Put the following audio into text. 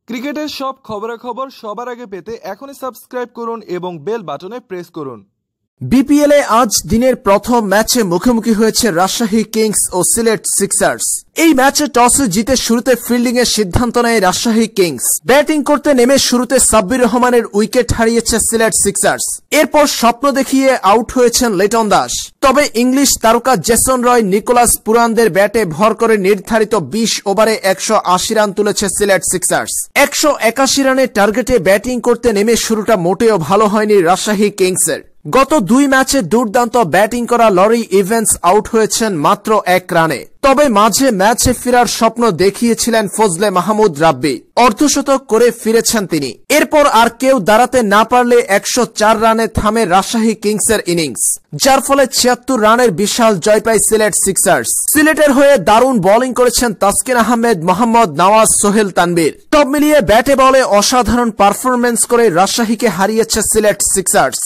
ক্রিকেটের সব খবরাখবর সবার আগে পেতে এখনই সাবস্ক্রাইব করুন এবং বেল বাটনে প্রেস করুন। বিপিএলে আজ দিনের প্রথম ম্যাচে মুখোমুখি হয়েছে রাজশাহী কিংস ও সিলেট সিক্সার্স। এই ম্যাচে টসে জিতে শুরুতে ফিল্ডিং এর সিদ্ধান্ত নেয় রাজশাহী কিংস। ব্যাটিং করতে নেমে শুরুতে সাব্বির রহমানের উইকেট হারিয়েছে সিলেট সিক্সার্স। এরপর স্বপ্ন দেখিয়ে আউট হয়েছেন লিটন দাস। তবে ইংলিশ তারকা জেসন রয়, নিকোলাস পুরানদের ব্যাটে ভর করে নির্ধারিত 20 ওভারে 180 রান তুলেছে সিলেট সিক্সার্স। 181 রানের টার্গেটে ব্যাটিং করতে নেমে শুরুটা মোটেও ভালো হয়নি রাজশাহী কিংসের। গত 2 ম্যাচে দুর্দান্ত ব্যাটিং করা লরি ইভেন্স আউট হয়েছেন মাত্র 1 রানে। তবে মাঝে ম্যাচে ফেরার স্বপ্ন দেখিয়েছিলেন ফজলে মাহমুদ রাব্বি। অর্ধশতক করে ফিরেছেন তিনি। এরপর আর কেউ দাঁড়াতে না পারলে 104 রানে থামে রাজশাহী কিংসের ইনিংস, যার ফলে 76 রানের বিশাল জয় পায় সিলেট সিক্সার্স। সিলেটের হয়ে দারুণ বোলিং করেছেন তাসকিন আহমেদ, মোহাম্মদ নওয়াজ, সোহেল তানভীর। সব মিলিয়ে ব্যাটে বলে অসাধারণ পারফরম্যান্স করে রাজশাহীকে হারিয়েছে সিলেট সিক্সার্স।